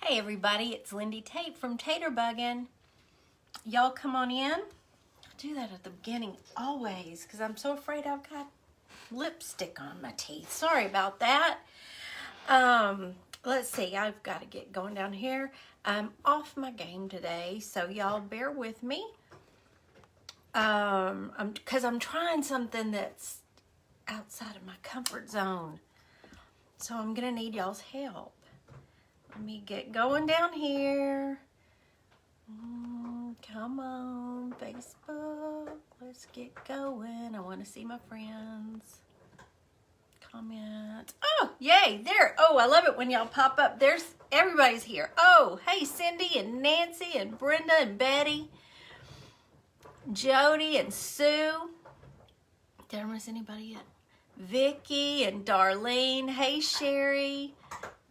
Hey everybody, it's Lindy Tate from Taterbuggin. Y'all come on in. I do that at the beginning always because I'm so afraid I've got lipstick on my teeth. Sorry about that. Let's see, I've got to get going down here. I'm off my game today, so y'all bear with me. Because I'm trying something that's outside of my comfort zone. So I'm gonna need y'all's help. Let me get going down here. Come on, Facebook. Let's get going. I want to see my friends. Comment. Oh, yay, there. Oh, I love it when y'all pop up. Everybody's here. Oh, hey, Cindy and Nancy and Brenda and Betty. Jody and Sue. Did I miss anybody yet? Vicky and Darlene. Hey, Sherry.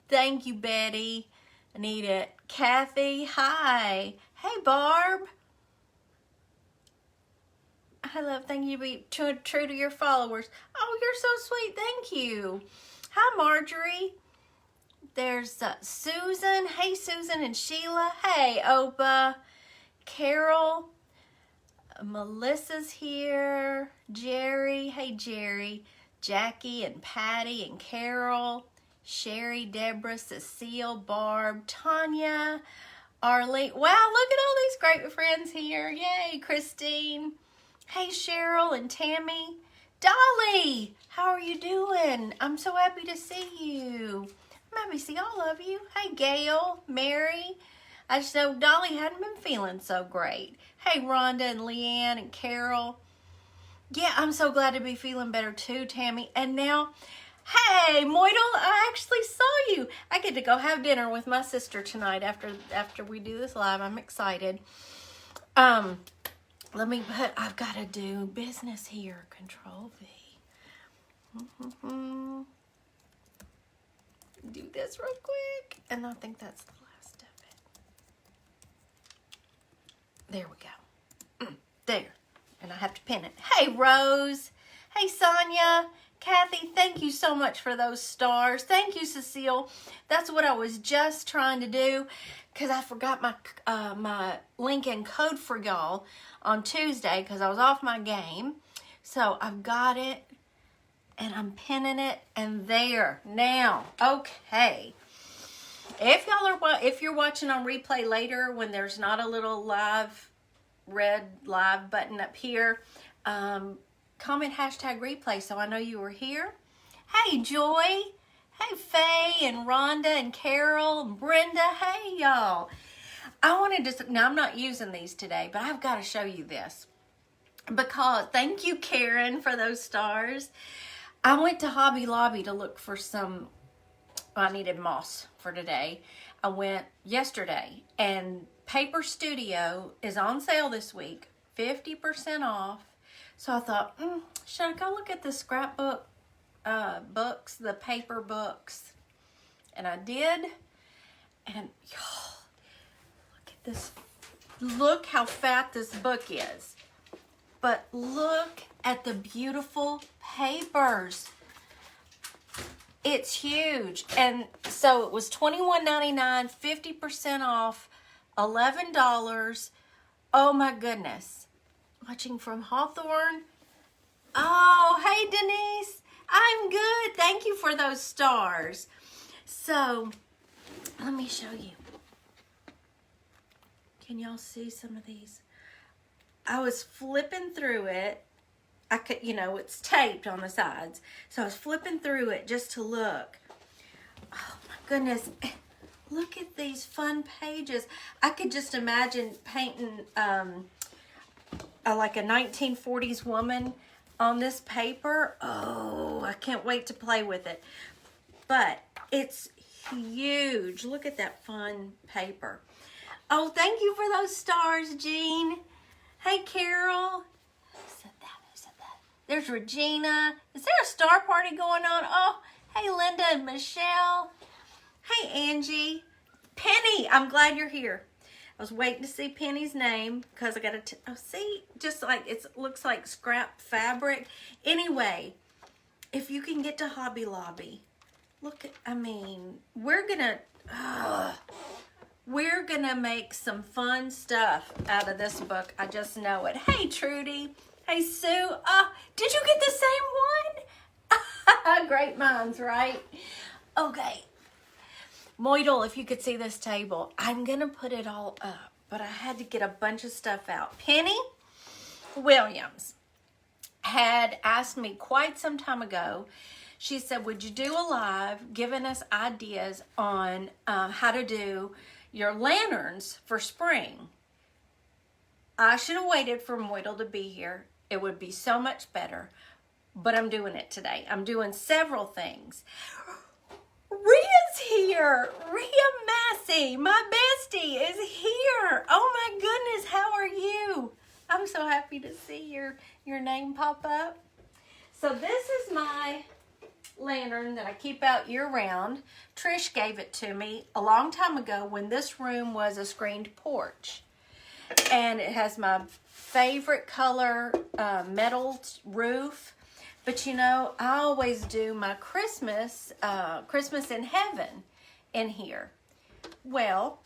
Thank you, Betty. I need it. Kathy, hi. Hey, Barb. I love, thank you, be true to your followers. Oh, you're so sweet. Thank you. Hi, Marjorie. There's Susan. Hey, Susan and Sheila. Hey, Opa. Carol. Melissa's here. Jerry. Hey, Jerry. Jackie and Patty and Carol. Sherry, Deborah, Cecile, Barb, Tanya, Arlene. Wow, look at all these great friends here. Yay, Christine. Hey, Cheryl and Tammy. Dolly, how are you doing? I'm so happy to see you. I'm happy to see all of you. Hey, Gail, Mary. I just know Dolly hadn't been feeling so great. Hey, Rhonda and Leanne and Carol. Yeah, I'm so glad to be feeling better too, Tammy. And now, hey, Moidle, I actually saw you. I get to go have dinner with my sister tonight after we do this live. I'm excited. I've got to do business here. Control V. Do this real quick. And I think that's the last of it. There we go. There. And I have to pin it. Hey, Rose. Hey, Sonia. Kathy, thank you so much for those stars. Thank you, Cecile. That's what I was just trying to do because I forgot my link and code for y'all on Tuesday because I was off my game. So I've got it and I'm pinning it and there now. Okay. If you're watching on replay later when there's not a little red live button up here, comment hashtag replay so I know you were here. Hey, Joy. Hey, Faye and Rhonda and Carol and Brenda. Hey, y'all. Now I'm not using these today, but I've got to show you this. Because, thank you, Karen, for those stars. I went to Hobby Lobby to look for I needed moss for today. I went yesterday, and Paper Studio is on sale this week, 50% off. So I thought, should I go look at the scrapbook books, the paper books? And I did. And y'all, look at this. Look how fat this book is. But look at the beautiful papers. It's huge. And so it was $21.99, 50% off, $11. Oh my goodness. Watching from Hawthorne. Oh, hey, Denise. I'm good. Thank you for those stars. So, let me show you. Can y'all see some of these? I was flipping through it. I could, it's taped on the sides. So, I was flipping through it just to look. Oh, my goodness. Look at these fun pages. I could just imagine painting like a 1940s woman on this paper. Oh, I can't wait to play with it. But it's huge. Look at that fun paper. Oh, thank you for those stars, Jean. Hey, Carol. Who said that? There's Regina. Is there a star party going on? Oh, hey, Linda and Michelle. Hey, Angie. Penny, I'm glad you're here. I was waiting to see Penny's name because I got to, see, just like it looks like scrap fabric. Anyway, if you can get to Hobby Lobby, look at, we're going to, we're gonna make some fun stuff out of this book. I just know it. Hey, Trudy. Hey, Sue. Did you get the same one? Great minds, right? Okay. Moidle, if you could see this table, I'm gonna put it all up, but I had to get a bunch of stuff out. Penny Williams had asked me quite some time ago. She said, would you do a live giving us ideas on how to do your lanterns for spring? I should have waited for Moidle to be here. It would be so much better, but I'm doing it today. I'm doing several things. Rhea's here. Rhea Massey, my bestie, is here. Oh my goodness, how are you? I'm so happy to see your name pop up. So this is my lantern that I keep out year round. Trish gave it to me a long time ago when this room was a screened porch. And it has my favorite color metal roof. But you know, I always do my Christmas in heaven in here. Well,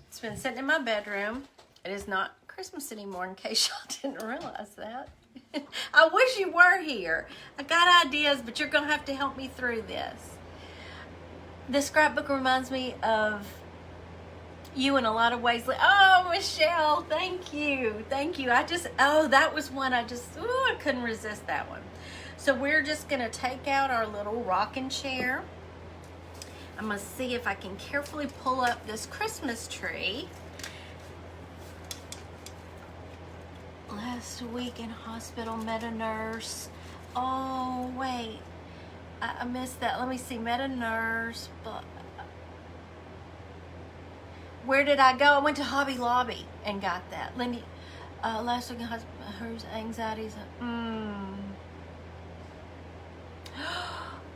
it's been sitting in my bedroom. It is not Christmas anymore, in case y'all didn't realize that. I wish you were here. I got ideas, but you're going to have to help me through this. This scrapbook reminds me of you in a lot of ways. Oh, Michelle, thank you. Thank you. That was one I couldn't resist that one. So we're just going to take out our little rocking chair. I'm going to see if I can carefully pull up this Christmas tree. Last week in hospital, met a nurse. Oh, wait. I missed that. Let me see. Met a nurse. But where did I go? I went to Hobby Lobby and got that. Lindy, last week in hospital, her anxieties.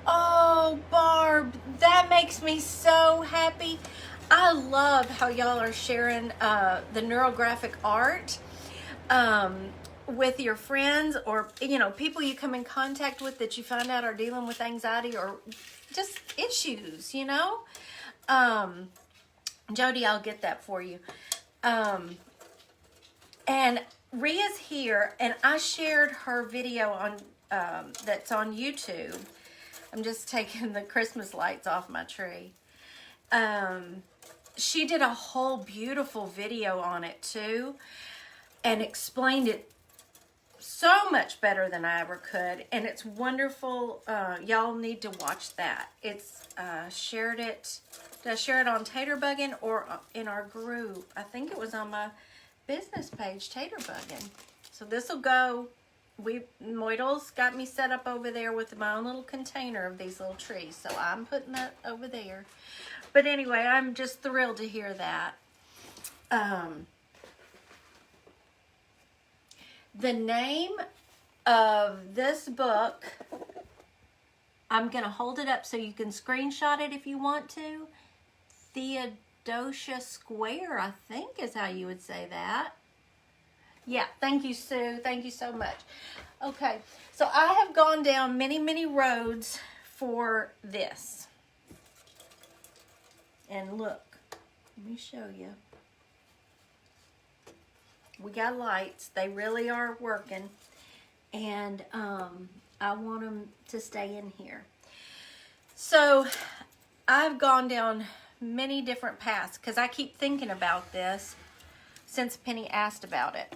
Oh, Barb, that makes me so happy. I love how y'all are sharing the neurographic art with your friends, or people you come in contact with that you find out are dealing with anxiety or just issues. Jody, I'll get that for you. And Rhea's here, and I shared her video on that's on YouTube. I'm just taking the Christmas lights off my tree. She did a whole beautiful video on it too, and explained it so much better than I ever could, and it's wonderful. Y'all need to watch that. It's shared it. Did I share it on Taterbuggin or in our group? I think it was on my business page, Taterbuggin. So this will go. Moidle's got me set up over there with my own little container of these little trees, so I'm putting that over there. But anyway, I'm just thrilled to hear that. The name of this book, I'm going to hold it up so you can screenshot it if you want to. Theodosia Square, I think is how you would say that. Yeah, thank you, Sue. Thank you so much. Okay, so I have gone down many, many roads for this. And look, let me show you. We got lights. They really are working. And I want them to stay in here. So I've gone down many different paths because I keep thinking about this since Penny asked about it.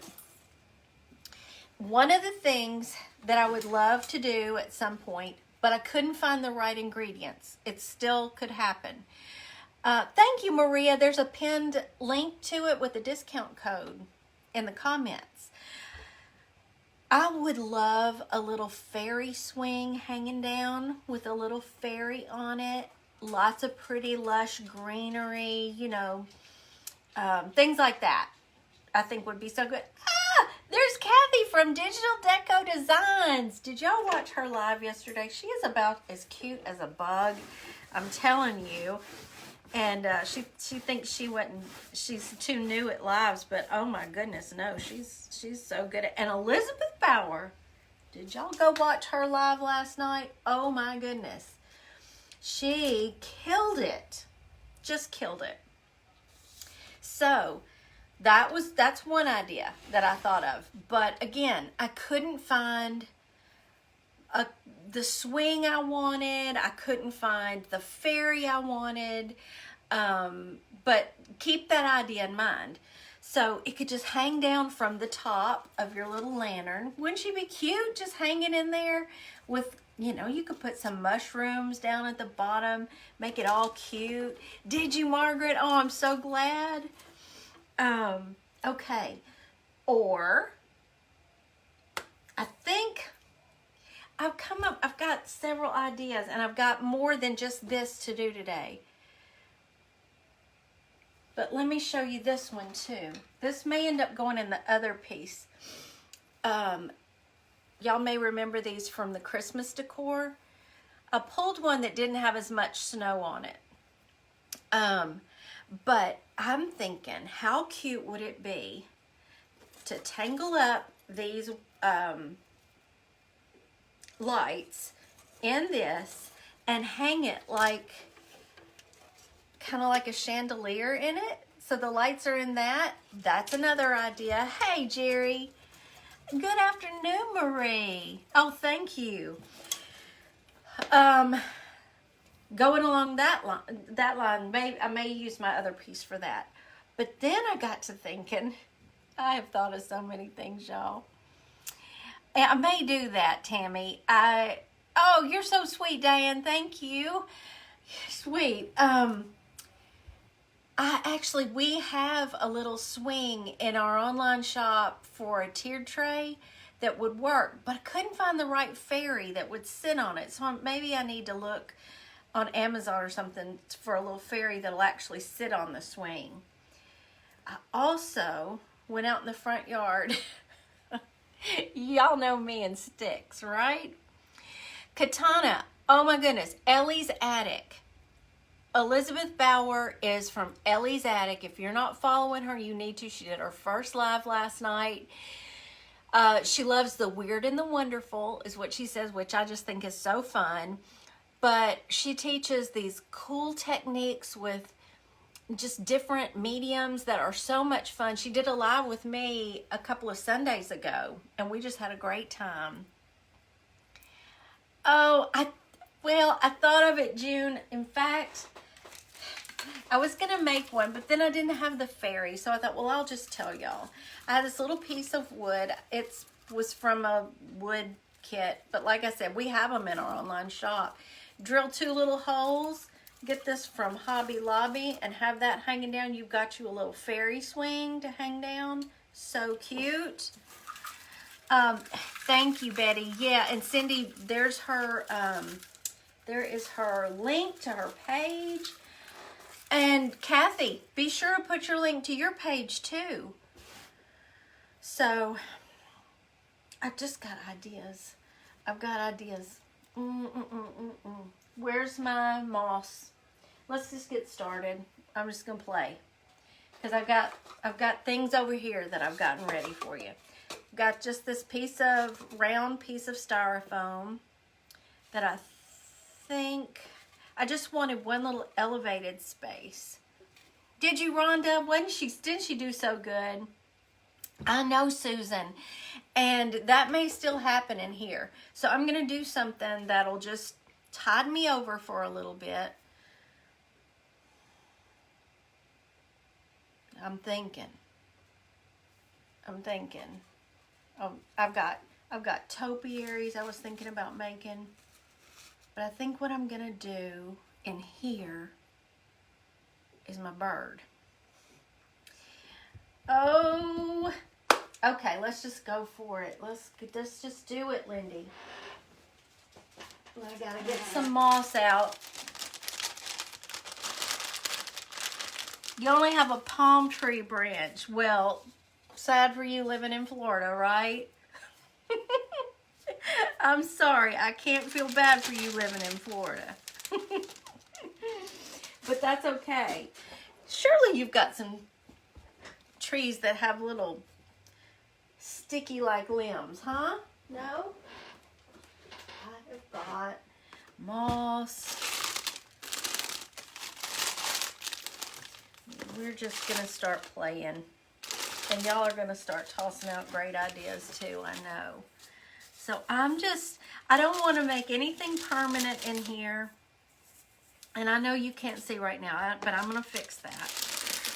One of the things that I would love to do at some point, but I couldn't find the right ingredients. It still could happen. Thank you, Maria. There's a pinned link to it with a discount code in the comments. I would love a little fairy swing hanging down with a little fairy on it. Lots of pretty lush greenery, things like that. I think would be so good. There's Kathy from Digital Deco Designs. Did y'all watch her live yesterday? She is about as cute as a bug. I'm telling you. And she thinks she's too new at lives, but oh my goodness, no, she's so good at. And Elizabeth Bauer, did y'all go watch her live last night? Oh my goodness, she killed it, just killed it. So that's one idea that I thought of. But again, I couldn't find the swing I wanted. I couldn't find the fairy I wanted. But keep that idea in mind. So it could just hang down from the top of your little lantern. Wouldn't she be cute just hanging in there with, you could put some mushrooms down at the bottom, make it all cute. Did you, Margaret? Oh, I'm so glad. Okay. Or I think I've got several ideas, and I've got more than just this to do today. But let me show you this one too. This may end up going in the other piece. Y'all may remember these from the Christmas decor. I pulled one that didn't have as much snow on it. But I'm thinking, how cute would it be to tangle up these lights in this and hang it kind of like a chandelier in it. So the lights are in that. That's another idea. Hey, Jerry. Good afternoon, Marie. Oh, thank you. Going along that line, I may use my other piece for that. But then I got to thinking, I have thought of so many things, y'all. And I may do that, Tammy. Oh, you're so sweet, Diane. Thank you. Sweet. We have a little swing in our online shop for a tiered tray that would work, but I couldn't find the right fairy that would sit on it. So maybe I need to look on Amazon or something for a little fairy that'll actually sit on the swing. I also went out in the front yard. Y'all know me and sticks, right? Katana, oh my goodness, Ellie's Attic. Elizabeth Bauer is from Ellie's Attic. If you're not following her, you need to. She did her first live last night. She loves the weird and the wonderful, is what she says, which I just think is so fun. But she teaches these cool techniques with just different mediums that are so much fun. She did a live with me a couple of Sundays ago, and we just had a great time. Oh, I thought of it, June. In fact, I was going to make one, but then I didn't have the fairy, so I thought, well, I'll just tell y'all. I had this little piece of wood. It was from a wood kit, but like I said, we have them in our online shop. Drill 2 little holes, get this from Hobby Lobby, and have that hanging down. You've got you a little fairy swing to hang down. So cute. Thank you, Betty. Yeah, and Cindy, there is her link to her page. And Kathy, be sure to put your link to your page too. So, I've just got ideas. I've got ideas. Where's my moss? Let's just get started. I'm just gonna play. Because I've got things over here that I've gotten ready for you. Got just this round piece of styrofoam that I think I just wanted one little elevated space. Did you, Rhonda? Didn't she do so good? I know, Susan. And that may still happen in here. So I'm going to do something that'll just tide me over for a little bit. I'm thinking. Oh, I've got topiaries I was thinking about making. But I think what I'm going to do in here is my bird. Oh, okay, let's just go for it. Let's just do it, Lindy. I got to get some moss out. You only have a palm tree branch. Well, sad for you living in Florida, right? I'm sorry, I can't feel bad for you living in Florida. But that's okay. Surely you've got some trees that have little sticky-like limbs, huh? No? I have got moss. we're just going to start playing. And y'all are going to start tossing out great ideas too, I know. So I don't want to make anything permanent in here. And I know you can't see right now, but I'm going to fix that.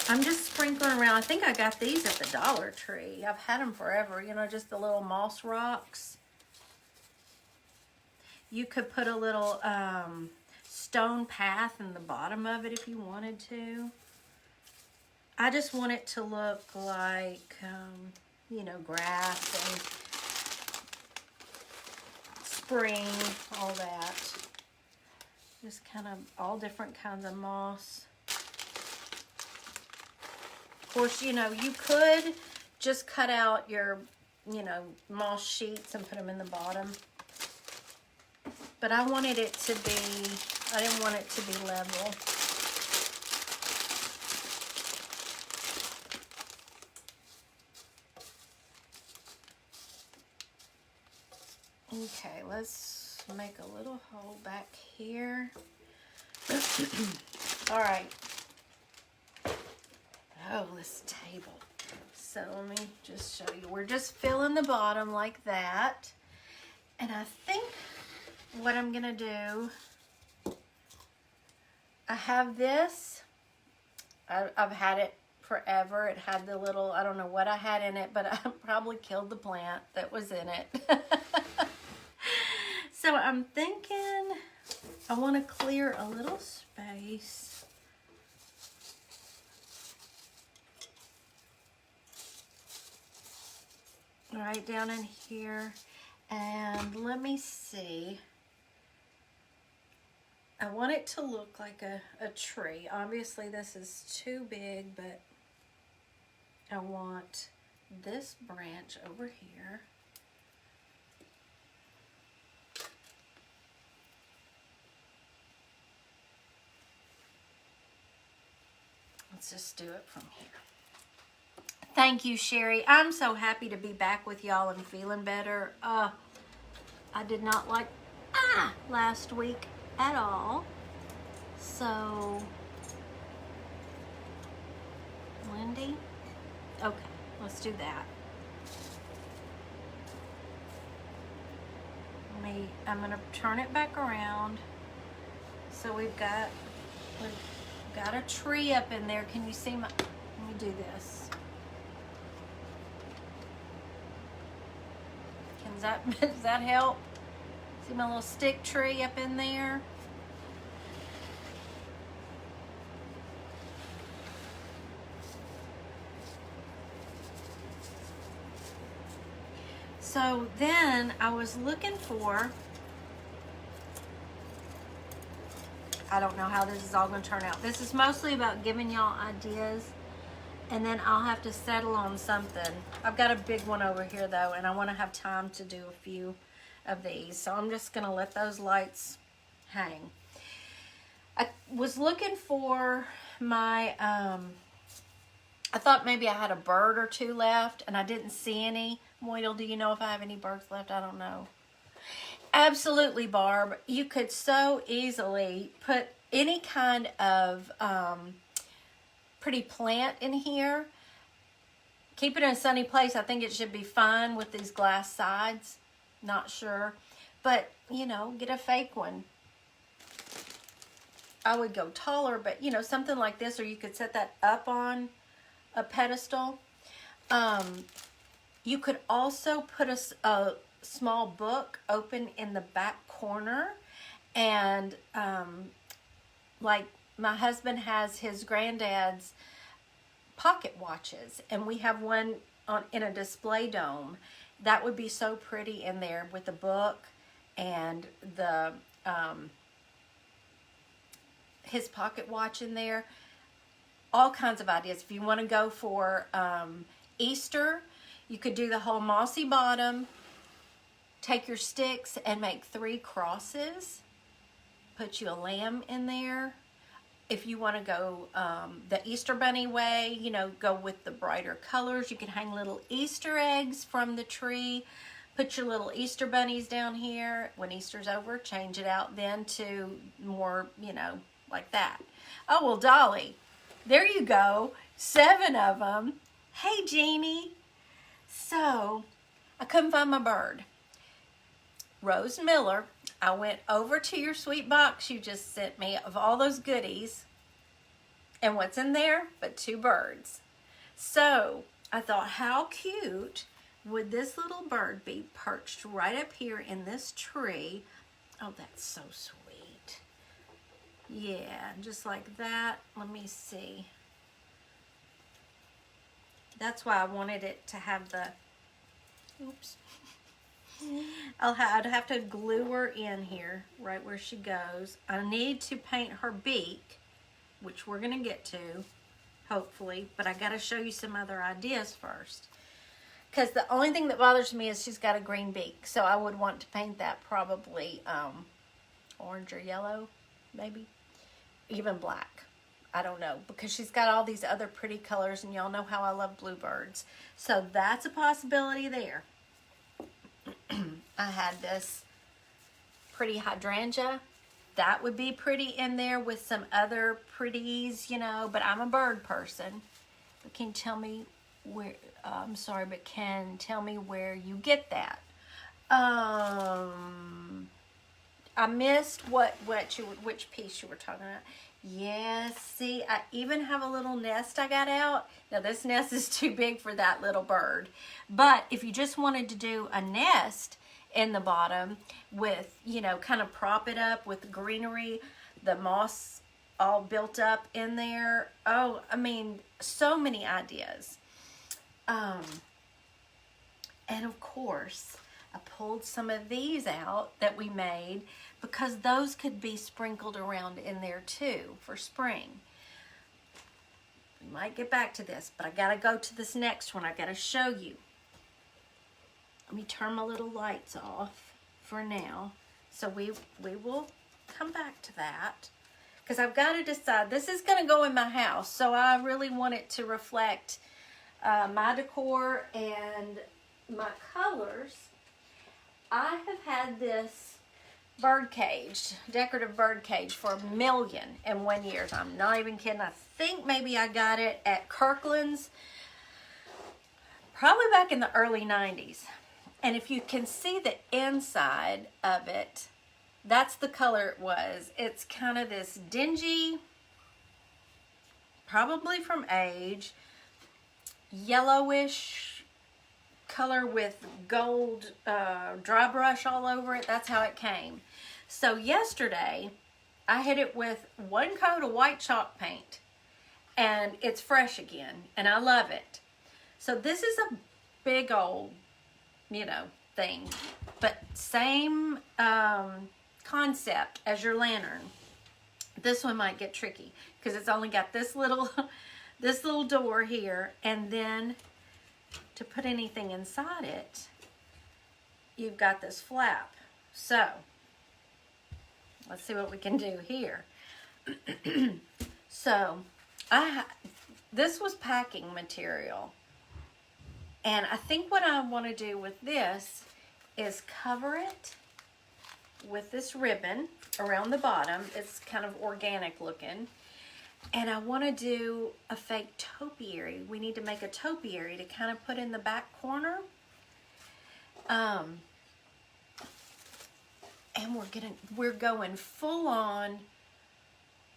I'm just sprinkling around. I think I got these at the Dollar Tree. I've had them forever, you know, just the little moss rocks. You could put a little stone path in the bottom of it if you wanted to. I just want it to look like, you know, grass and spring, all that. Just kind of all different kinds of moss. Of course, you know, you could just cut out your, you know, moss sheets and put them in the bottom. But I wanted it to be, I didn't want it to be level. Okay, let's make a little hole back here. All right. Oh, this table. So let me just show you. We're just filling the bottom like that. And I think what I'm gonna do, I have this. I've had it forever. It had the little, I don't know what I had in it, but I probably killed the plant that was in it. So I'm thinking I want to clear a little space. Right down in here. And let me see. I want it to look like a tree. Obviously this is too big, but I want this branch over here. Let's just do it from here. Thank you, Sherry. I'm so happy to be back with y'all and feeling better. I did not like last week at all. So, Lindy? Okay, let's do that. I'm gonna turn it back around. So we've got a tree up in there. Can you see my, let me do this. Does that help? See my little stick tree up in there? So then I was looking for, I don't know how this is all going to turn out. This is mostly about giving y'all ideas, and then I'll have to settle on something. I've got a big one over here though, and I want to have time to do a few of these. So I'm just going to let those lights hang. I was looking for my, I thought maybe I had a bird or two left, and I didn't see any. Moidle, do you know if I have any birds left? I don't know. Absolutely, Barb. You could so easily put any kind of pretty plant in here. Keep it in a sunny place. I think it should be fine with these glass sides. Not sure. But, you know, get a fake one. I would go taller, but, you know, something like this, or you could set that up on a pedestal. You could also put a small book open in the back corner, and like my husband has his granddad's pocket watches, and we have one in a display dome. That would be so pretty in there with the book and the his pocket watch in there. All kinds of ideas. If you want to go for Easter, you could do the whole mossy bottom, take your sticks and make 3 crosses, put you a lamb in there. If you want to go the Easter Bunny way, you know, go with the brighter colors. You can hang little Easter eggs from the tree, put your little Easter bunnies down here. When Easter's over, change it out then to more, you know, like that. Oh, well, Dolly, There you go. 7 of them. Hey, Jeannie. So, I couldn't find my bird. Rose Miller, I went over to your sweet box you just sent me of all those goodies. And what's in there but 2 birds. So, I thought, how cute would this little bird be perched right up here in this tree? Oh, that's so sweet. Yeah, just like that. Let me see. That's why I wanted it to have the, oops. I'd have to glue her in here, right where she goes. I need to paint her beak, which we're going to get to, hopefully. But I got to show you some other ideas first. Because the only thing that bothers me is she's got a green beak. So I would want to paint that probably orange or yellow, maybe. Even black. I don't know. Because she's got all these other pretty colors. And y'all know how I love bluebirds. So that's a possibility there. I had this pretty hydrangea. That would be pretty in there with some other pretties, you know. But I'm a bird person. But can you tell me where... I'm sorry, but can tell me where you get that. I missed which piece you were talking about. Yes, see, I even have a little nest I got out. Now, this nest is too big for that little bird. But if you just wanted to do a nest in the bottom with, you know, kind of prop it up with greenery, the moss all built up in there. Oh, I mean, so many ideas. And of course, I pulled some of these out that we made because those could be sprinkled around in there too for spring. We might get back to this, but I gotta go to this next one. I gotta show you. Let me turn my little lights off for now. So we will come back to that because I've got to decide. This is gonna go in my house, so I really want it to reflect my decor and my colors. I have had this bird cage, decorative bird cage, for 1,000,001 years. I'm not even kidding. I think maybe I got it at Kirkland's probably back in the early 90s. And if you can see the inside of it, that's the color it was. It's kind of this dingy, probably from age, yellowish color with gold dry brush all over it. That's how it came. So yesterday I hit it with 1 coat of white chalk paint and it's fresh again and I love it. So this is a big old, you know, thing, but same concept as your lantern. This one might get tricky because it's only got this little this little door here, and then to put anything inside it, you've got this flap. So let's see what we can do here. So this was packing material, and I think what I want to do with this is cover it with this ribbon around the bottom. It's kind of organic looking. And I want to do a fake topiary. We need to make a topiary to kind of put in the back corner. And we're going full on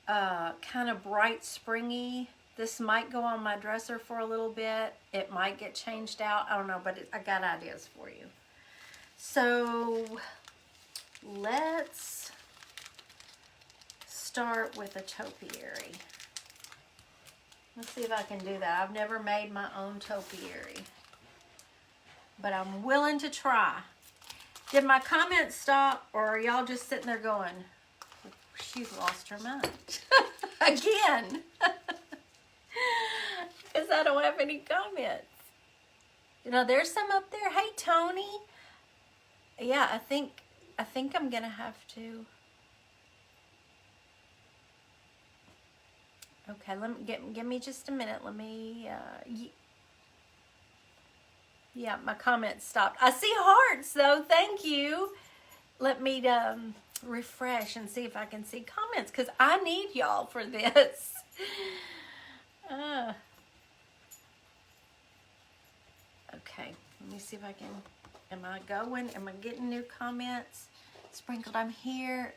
kind of bright springy. This might go on my dresser for a little bit. It might get changed out. I don't know, but I got ideas for you. So let's start with a topiary. Let's see if I can do that. I've never made my own topiary, but I'm willing to try. Did my comments stop, or are y'all just sitting there going, she's lost her mind? Again. Because I don't have any comments. You know, there's some up there. Hey, Tony. Yeah, I think I'm going to have to. Okay, give me just a minute. Let me, yeah, my comments stopped. I see hearts, though. Thank you. Let me refresh and see if I can see comments, because I need y'all for this. me see if I can, am I going? Am I getting new comments? Sprinkled, I'm here.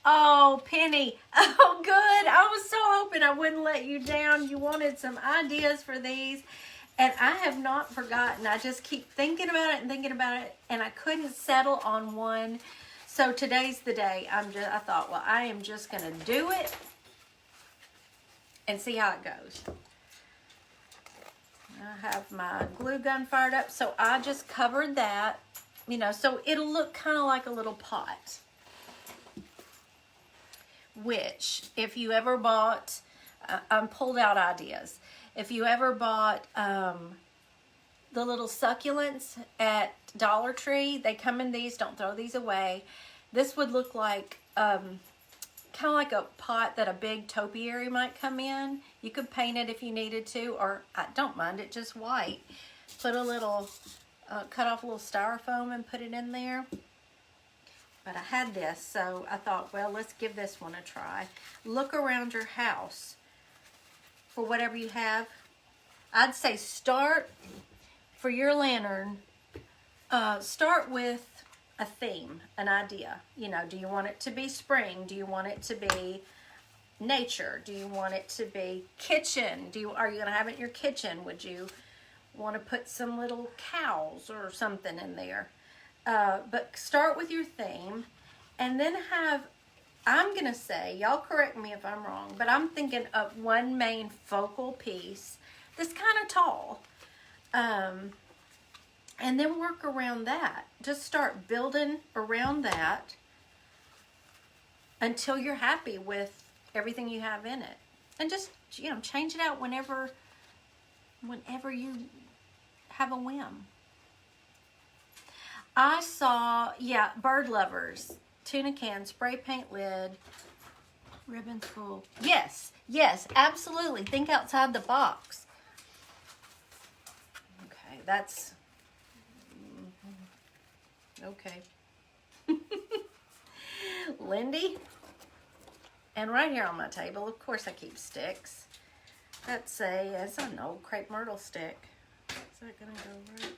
Oh, Penny. Oh, good. I was so hoping I wouldn't let you down. You wanted some ideas for these. And I have not forgotten. I just keep thinking about it and thinking about it. And I couldn't settle on one. So today's the day. I thought, well, I am just going to do it and see how it goes. I have my glue gun fired up. So I just covered that, you know, so it'll look kind of like a little pot. Which, if you ever bought, I'm pulled out ideas. If you ever bought the little succulents at Dollar Tree, they come in these. Don't throw these away. This would look like kind of like a pot that a big topiary might come in. You could paint it if you needed to, or I don't mind it just white. Put a little, cut off a little styrofoam and put it in there. But I had this, so I thought, well, let's give this one a try. Look around your house for whatever you have. I'd say start for your lantern, start with a theme, an idea. You know, do you want it to be spring? Do you want it to be nature? Do you want it to be kitchen? Are you going to have it in your kitchen? Would you want to put some little cows or something in there? But start with your theme, and then I'm going to say, y'all correct me if I'm wrong, but I'm thinking of one main focal piece that's kind of tall. And then work around that. Just start building around that until you're happy with everything you have in it. And just, you know, change it out whenever you have a whim. I saw, yeah, Bird Lovers, tuna can, spray paint lid, ribbons full. Yes, yes, absolutely. Think outside the box. Okay, that's, okay. Lindy. And right here on my table, of course I keep sticks. That's an old crepe myrtle stick. Is that gonna go right?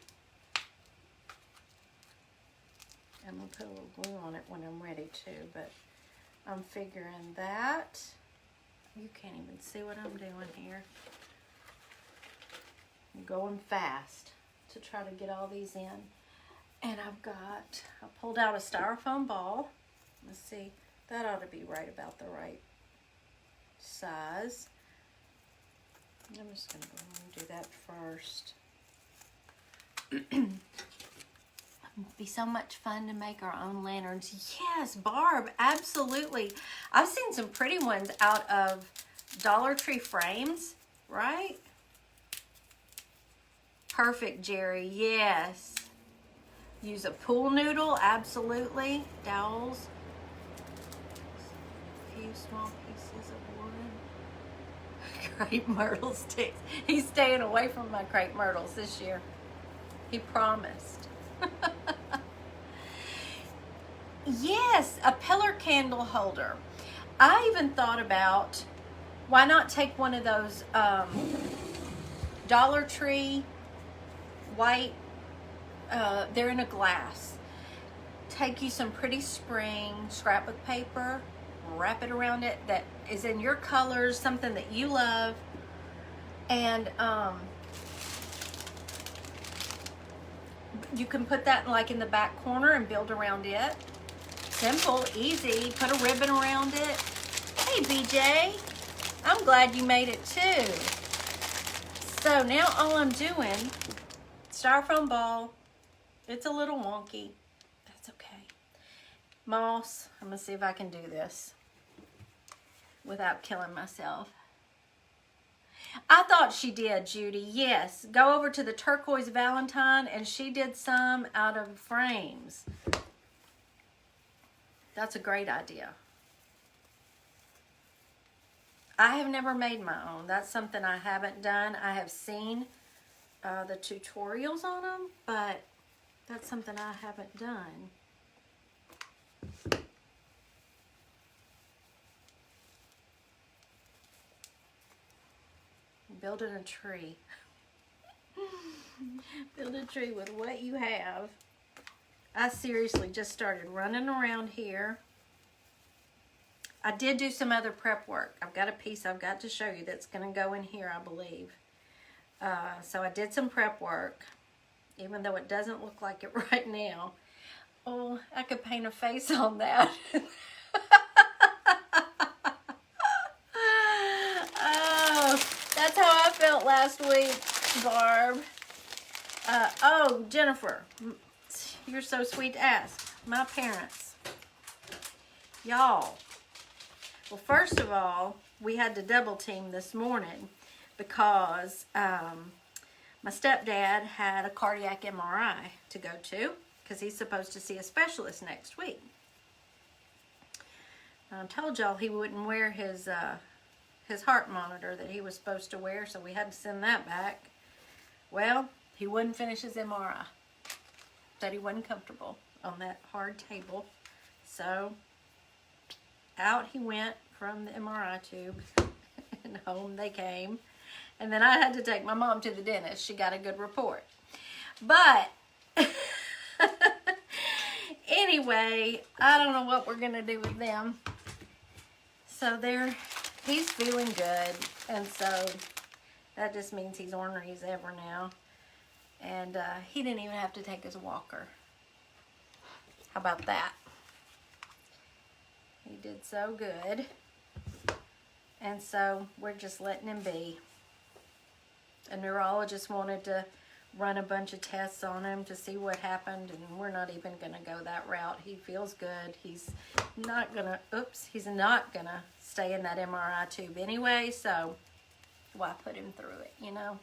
And we'll put a little glue on it when I'm ready too, but I'm figuring that. You can't even see what I'm doing here. I'm going fast to try to get all these in. And I pulled out a styrofoam ball. Let's see, that ought to be right about the right size. I'm just gonna go ahead and do that first. It'd be so much fun to make our own lanterns. Yes, Barb, absolutely. I've seen some pretty ones out of Dollar Tree frames, right? Perfect, Jerry, yes. Use a pool noodle, absolutely. Dowels. A few small pieces of wood. Crepe myrtle sticks. He's staying away from my crepe myrtles this year. He promised. Yes, a pillar candle holder. I even thought about, why not take one of those Dollar Tree white, they're in a glass. Take you some pretty spring scrapbook paper, wrap it around it that is in your colors, something that you love, and you can put that like in the back corner and build around it. Simple, easy. Put a ribbon around it. Hey, BJ. I'm glad you made it too. So now all I'm doing, styrofoam ball. It's a little wonky. That's okay. Moss. I'm going to see if I can do this without killing myself. I thought she did, Judy. Yes. Go over to the Turquoise Valentine, and she did some out of frames. That's a great idea. I have never made my own. That's something I haven't done. I have seen the tutorials on them, but that's something I haven't done. Building a tree. Build a tree with what you have. I seriously just started running around here. I did do some other prep work. I've got a piece I've got to show you that's going to go in here, I believe. So I did some prep work, even though it doesn't look like it right now. Oh, I could paint a face on that. Oh, that's how I felt last week, Barb. Oh, Jennifer, you're so sweet to ask. My parents. Y'all. Well, first of all, we had to double team this morning because my stepdad had a cardiac MRI to go to because he's supposed to see a specialist next week. I told y'all he wouldn't wear his heart monitor that he was supposed to wear, so we had to send that back. Well, he wouldn't finish his MRI. Said he wasn't comfortable on that hard table. So out he went from the MRI tube and home they came. And then I had to take my mom to the dentist. She got a good report. But anyway, I don't know what we're going to do with them. So he's feeling good. And so that just means he's ornery as ever now. And he didn't even have to take his walker. How about that? He did so good. And so we're just letting him be. A neurologist wanted to run a bunch of tests on him to see what happened, and we're not even going to go that route. He feels good. He's not going to stay in that MRI tube anyway, so why put him through it, you know?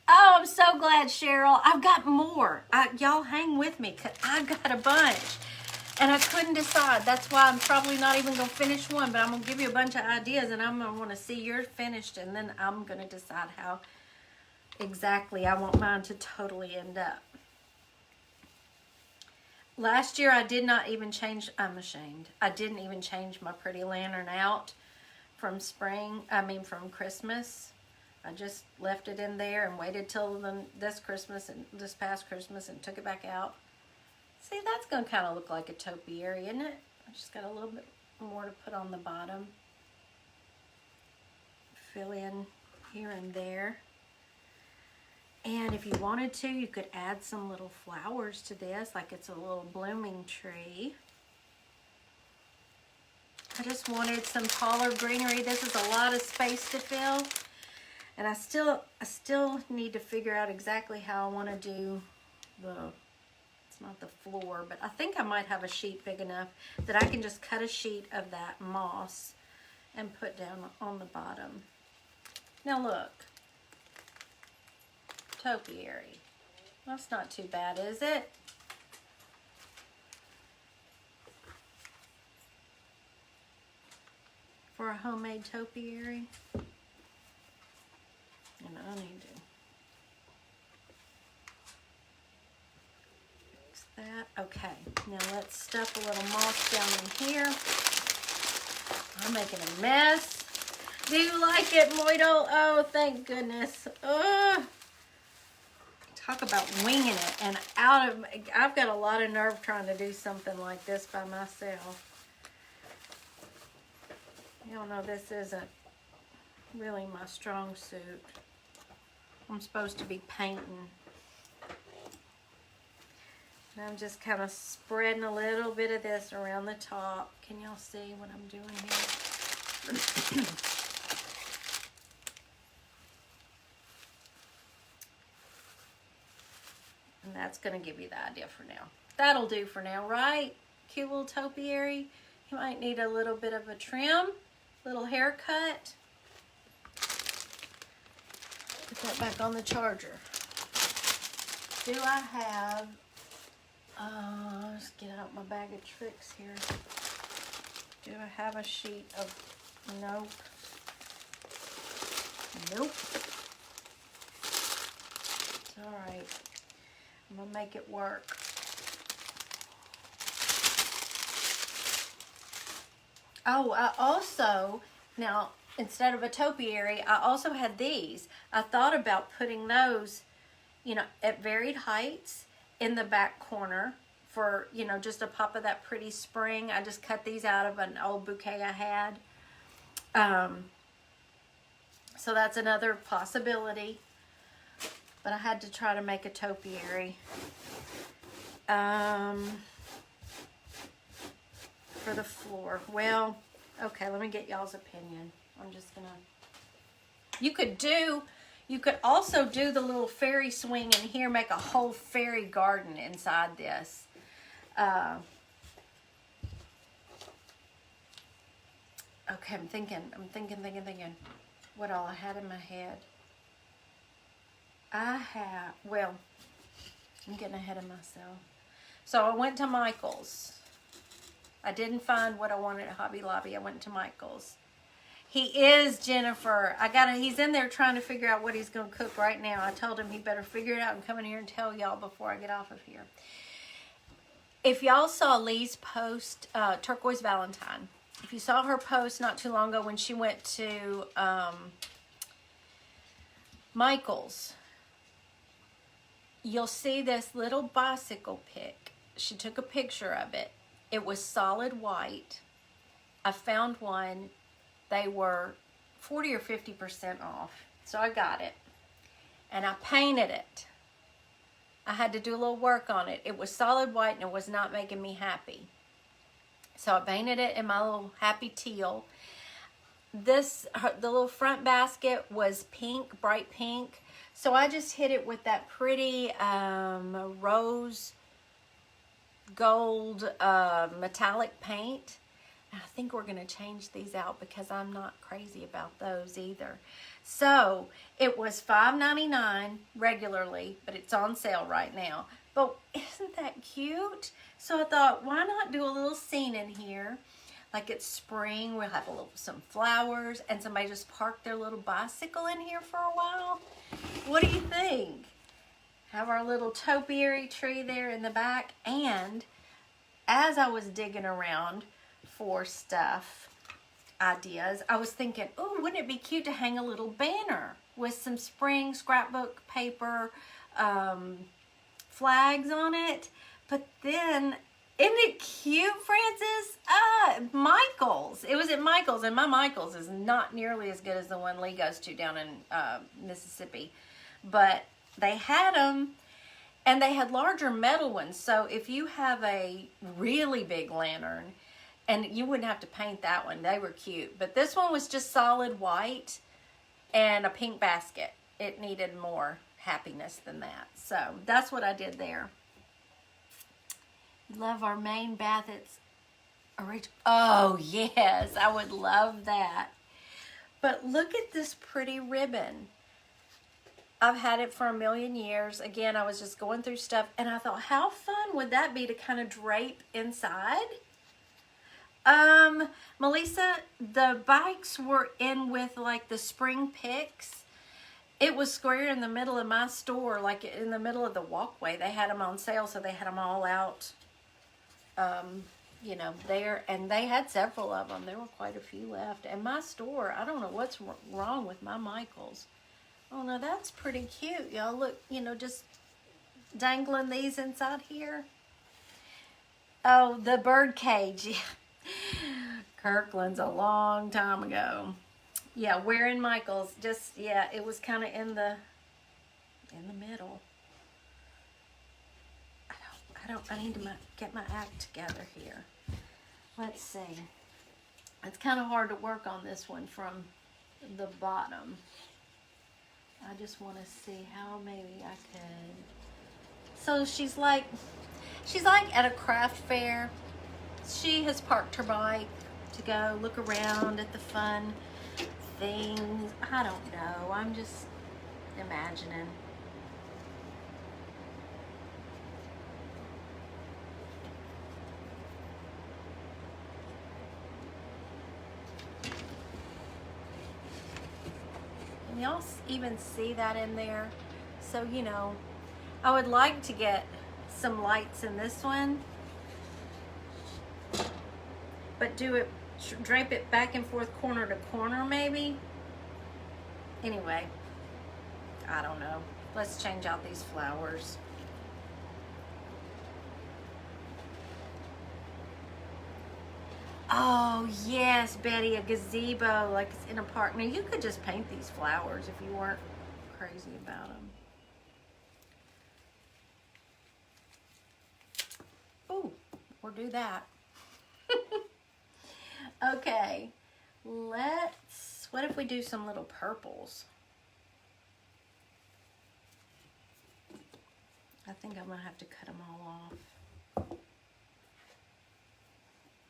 Oh, I'm so glad, Cheryl. I've got more. Y'all hang with me, 'cause I got a bunch. And I couldn't decide. That's why I'm probably not even going to finish one, but I'm going to give you a bunch of ideas, and I'm going to want to see yours finished, and then I'm going to decide how exactly I want mine to totally end up. Last year, I did not even change, I'm ashamed. I didn't even change my pretty lantern out from Christmas. I just left it in there and waited till this past Christmas and took it back out. See, that's going to kind of look like a topiary, isn't it? I just got a little bit more to put on the bottom. Fill in here and there. And if you wanted to, you could add some little flowers to this, like it's a little blooming tree. I just wanted some taller greenery. This is a lot of space to fill. And I still need to figure out exactly how I want to do not the floor, but I think I might have a sheet big enough that I can just cut a sheet of that moss and put down on the bottom. Now look, topiary. That's not too bad, is it? For a homemade topiary. And I need to that. Okay, now let's stuff a little moss down in here. I'm making a mess. Do you like it, Moidle? Oh, thank goodness. Talk about winging it and I've got a lot of nerve trying to do something like this by myself. Y'all know this isn't really my strong suit. I'm supposed to be painting. And I'm just kind of spreading a little bit of this around the top. Can y'all see what I'm doing here? And that's going to give you the idea for now. That'll do for now, right? Cute little topiary. You might need a little bit of a trim, little haircut. Put that back on the charger. Do I have... let's get out my bag of tricks here. Do I have a sheet of... Nope. Nope. It's alright. I'm going to make it work. Oh, I also... Now, instead of a topiary, I also had these. I thought about putting those, you know, at varied heights in the back corner for, you know, just a pop of that pretty spring. I just cut these out of an old bouquet I had. So that's another possibility. But I had to try to make a topiary. For the floor. Well, okay, let me get y'all's opinion. I'm just gonna... You could also do the little fairy swing in here, make a whole fairy garden inside this. Okay, I'm thinking. What all I had in my head. Well, I'm getting ahead of myself. So I went to Michael's. I didn't find what I wanted at Hobby Lobby. I went to Michael's. He is, Jennifer. He's in there trying to figure out what he's going to cook right now. I told him he better figure it out and come in here and tell y'all before I get off of here. If y'all saw Lee's post, Turquoise Valentine, if you saw her post not too long ago when she went to Michael's, you'll see this little bicycle pic. She took a picture of it. It was solid white. I found one. They were 40 or 50% off. So I got it. And I painted it. I had to do a little work on it. It was solid white and it was not making me happy. So I painted it in my little happy teal. The little front basket was pink, bright pink. So I just hit it with that pretty rose gold metallic paint. I think we're going to change these out because I'm not crazy about those either. So it was $5.99 regularly, but it's on sale right now. But isn't that cute? So I thought, why not do a little scene in here? Like it's spring, we'll have some flowers, and somebody just parked their little bicycle in here for a while. What do you think? Have our little topiary tree there in the back. And as I was digging around for stuff, ideas, I was thinking, oh, wouldn't it be cute to hang a little banner with some spring scrapbook paper flags on it? But then, isn't it cute, Francis? Michael's. It was at Michael's, and my Michael's is not nearly as good as the one Lee goes to down in Mississippi. But they had them, and they had larger metal ones. So if you have a really big lantern, and you wouldn't have to paint that one. They were cute. But this one was just solid white and a pink basket. It needed more happiness than that. So that's what I did there. Love our main bath. It's original. Oh, yes. I would love that. But look at this pretty ribbon. I've had it for a million years. Again, I was just going through stuff, and I thought, how fun would that be to kind of drape inside? Melissa, the bikes were in with like the spring picks. It was square in the middle of my store, like in the middle of the walkway. They had them on sale, so they had them all out, you know, there. And they had several of them. There were quite a few left. And my store, I don't know what's wrong with my Michael's. Oh, no, that's pretty cute. Y'all look, you know, just dangling these inside here. Oh, the bird cage. Kirkland's a long time ago. Yeah, wearing Michael's. Just, yeah, it was kind of in the middle. I need to get my act together here. Let's see. It's kind of hard to work on this one from the bottom. I just want to see how maybe I could. So she's like at a craft fair. She has parked her bike to go look around at the fun things. I don't know. I'm just imagining. Can y'all even see that in there? So, you know, I would like to get some lights in this one, but do it drape it back and forth, corner to corner, maybe. Anyway, I don't know. Let's change out these flowers. Oh, yes, Betty, a gazebo like it's in a park. Now, you could just paint these flowers if you weren't crazy about them. Ooh, or do that. Okay, what if we do some little purples? I think I'm gonna have to cut them all off.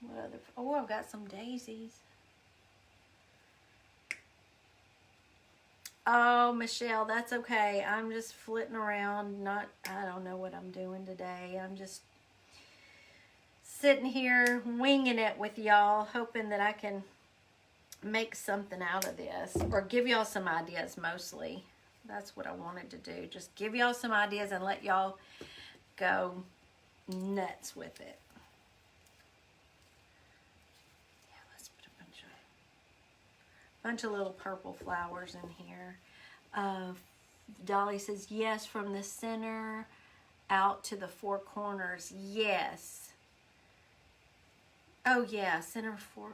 What other, oh, I've got some daisies. Oh, Michelle, that's okay. I'm just flitting around, I don't know what I'm doing today. I'm just sitting here winging it with y'all, hoping that I can make something out of this or give y'all some ideas. Mostly that's what I wanted to do, just give y'all some ideas and let y'all go nuts with it. Yeah, let's put a bunch of little purple flowers in here. Dolly says yes, from the center out to the four corners. Yes. Oh yeah, center four.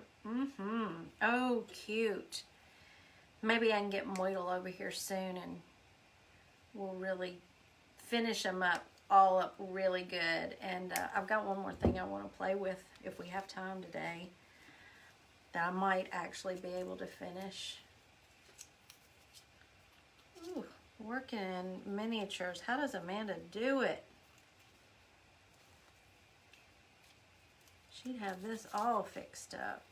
Oh, cute. Maybe I can get Moidle over here soon and we'll really finish them all up really good. And I've got one more thing I want to play with if we have time today that I might actually be able to finish. Ooh, working in miniatures. How does Amanda do it? She'd have this all fixed up.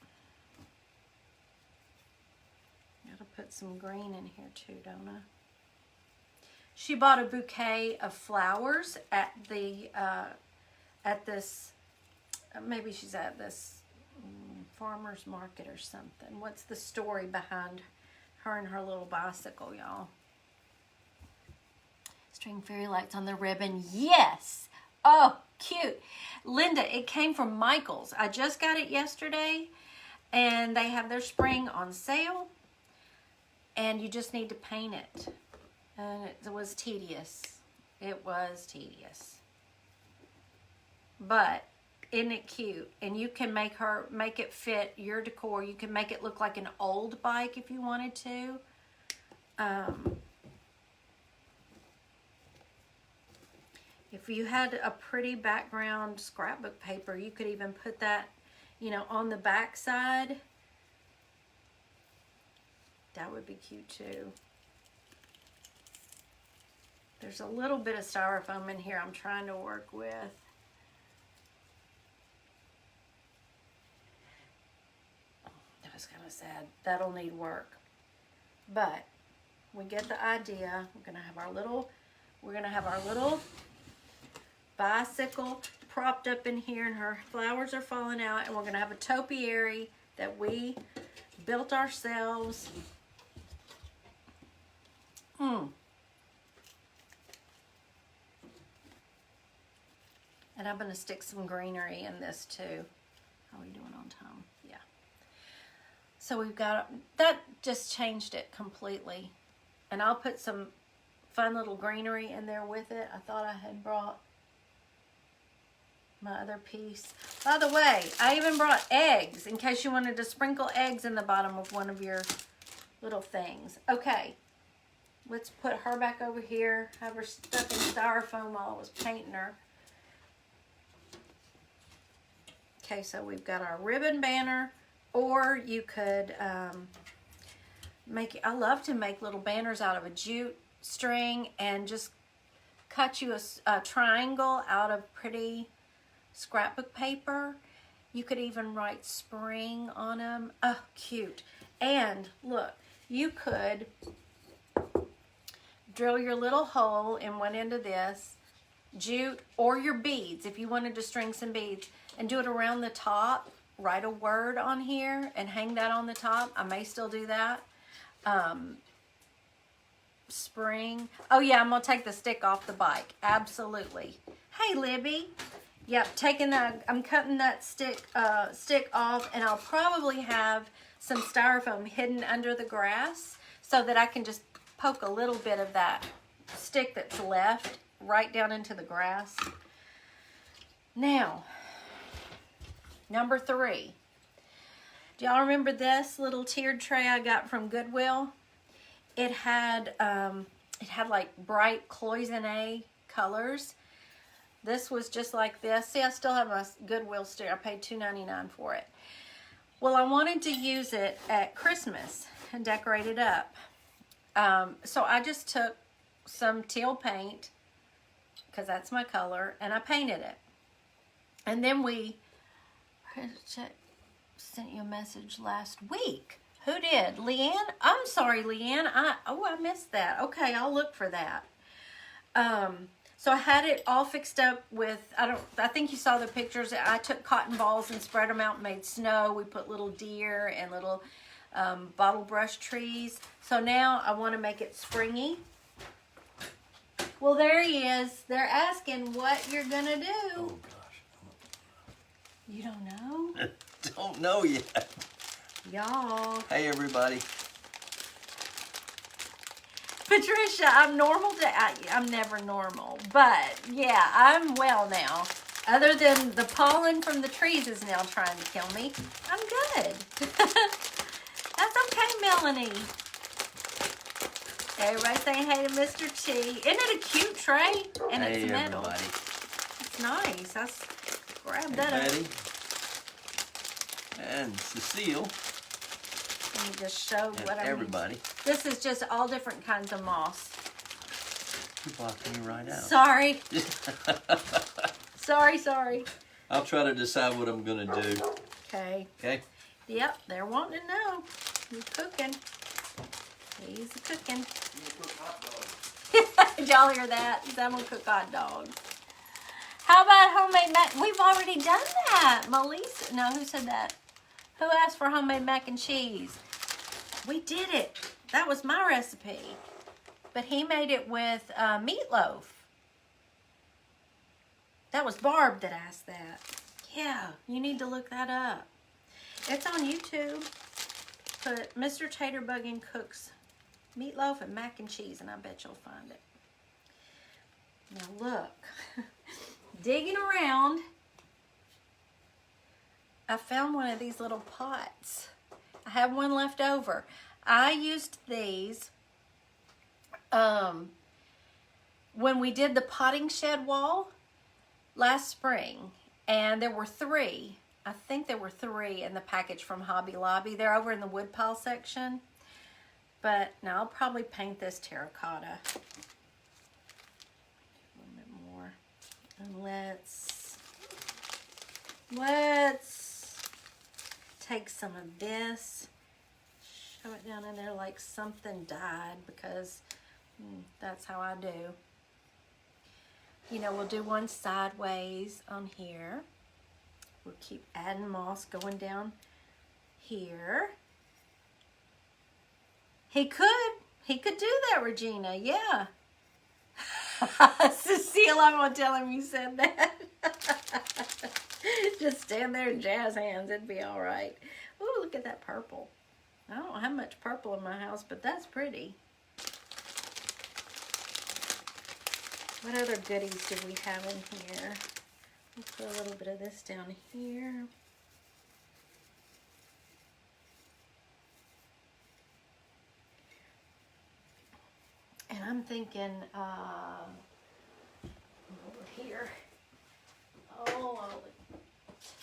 Gotta put some green in here too, don't I? She bought a bouquet of flowers at the this, maybe she's at this farmer's market or something. What's the story behind her and her little bicycle, y'all? String fairy lights on the ribbon. Yes. Oh, cute. Linda, it came from Michael's. I just got it yesterday, and they have their spring on sale, and you just need to paint it. And it was tedious. It was tedious. But isn't it cute? And you can make it fit your decor. You can make it look like an old bike if you wanted to. If you had a pretty background scrapbook paper, you could even put that, on the back side. That would be cute too. There's a little bit of styrofoam in here I'm trying to work with. That's kind of sad. That'll need work. But we get the idea. We're gonna have our little bicycle propped up in here, and her flowers are falling out, and we're gonna have a topiary that we built ourselves. And I'm gonna stick some greenery in this too. How are we doing on time? Yeah. So we've got, that just changed it completely. And I'll put some fun little greenery in there with it. I thought I had brought my other piece. By the way, I even brought eggs in case you wanted to sprinkle eggs in the bottom of one of your little things. Okay, let's put her back over here. Have her stuck in styrofoam while I was painting her. Okay, so we've got our ribbon banner, or you could I love to make little banners out of a jute string and just cut you a triangle out of pretty scrapbook paper. You could even write spring on them. Oh, cute. And look, you could drill your little hole in one end of this jute, or your beads if you wanted to string some beads, and do it around the top. Write a word on here and hang that on the top. I may still do that. Spring. Oh yeah, I'm gonna take the stick off the bike. Absolutely. Hey Libby, Yep, I'm cutting that stick off, and I'll probably have some styrofoam hidden under the grass so that I can just poke a little bit of that stick that's left right down into the grass. Now, number 3. Do y'all remember this little tiered tray I got from Goodwill? It had like bright cloisonne colors. This was just like this. See, I still have my Goodwill sticker. I paid $2.99 for it. Well, I wanted to use it at Christmas and decorate it up. So I just took some teal paint, because that's my color, and I painted it. And then sent you a message last week. Who did? Leanne? I'm sorry, Leanne. I missed that. Okay, I'll look for that. So I had it all fixed up with, I think you saw the pictures. I took cotton balls and spread them out and made snow. We put little deer and little bottle brush trees. So now I want to make it springy. Well, there he is. They're asking what you're going to do. Oh, gosh. You don't know? Don't know yet. Y'all. Hey, everybody. Patricia, I'm never normal, but yeah, I'm well now. Other than the pollen from the trees is now trying to kill me, I'm good. That's okay, Melanie. Everybody saying hey to Mr. T. Isn't it a cute tray? And hey, it's metal. Everybody. It's nice. I grabbed that Betty. up. And Cecile. Let me just show what I everybody. This is just all different kinds of moss. You're blocking me right out. Sorry. Sorry. I'll try to decide what I'm going to do. Okay. Okay? Yep, they're wanting to know. Who's cooking? He's cooking. Did y'all hear that? I'm going to cook hot dogs. How about homemade mac? We've already done that. Melissa. No, who said that? Who asked for homemade mac and cheese? We did it. That was my recipe. But he made it with meatloaf. That was Barb that asked that. Yeah, you need to look that up. It's on YouTube. Put Mr. Taterbug Cooks meatloaf and mac and cheese, and I bet you'll find it. Now look. Digging around, I found one of these little pots. I have one left over. I used these when we did the potting shed wall last spring, and there were 3. I think there were 3 in the package from Hobby Lobby. They're over in the woodpile section. But now I'll probably paint this terracotta. A little bit more. And let's take some of this, show it down in there like something died, because that's how I do. You know, we'll do one sideways on here. We'll keep adding moss going down here. He could do that, Regina, yeah. Cecile, I'm gonna tell him you said that. Just stand there and jazz hands, it'd be all right. Ooh, look at that purple. I don't have much purple in my house, but that's pretty. What other goodies do we have in here? We'll put a little bit of this down here. And I'm thinking over here, all the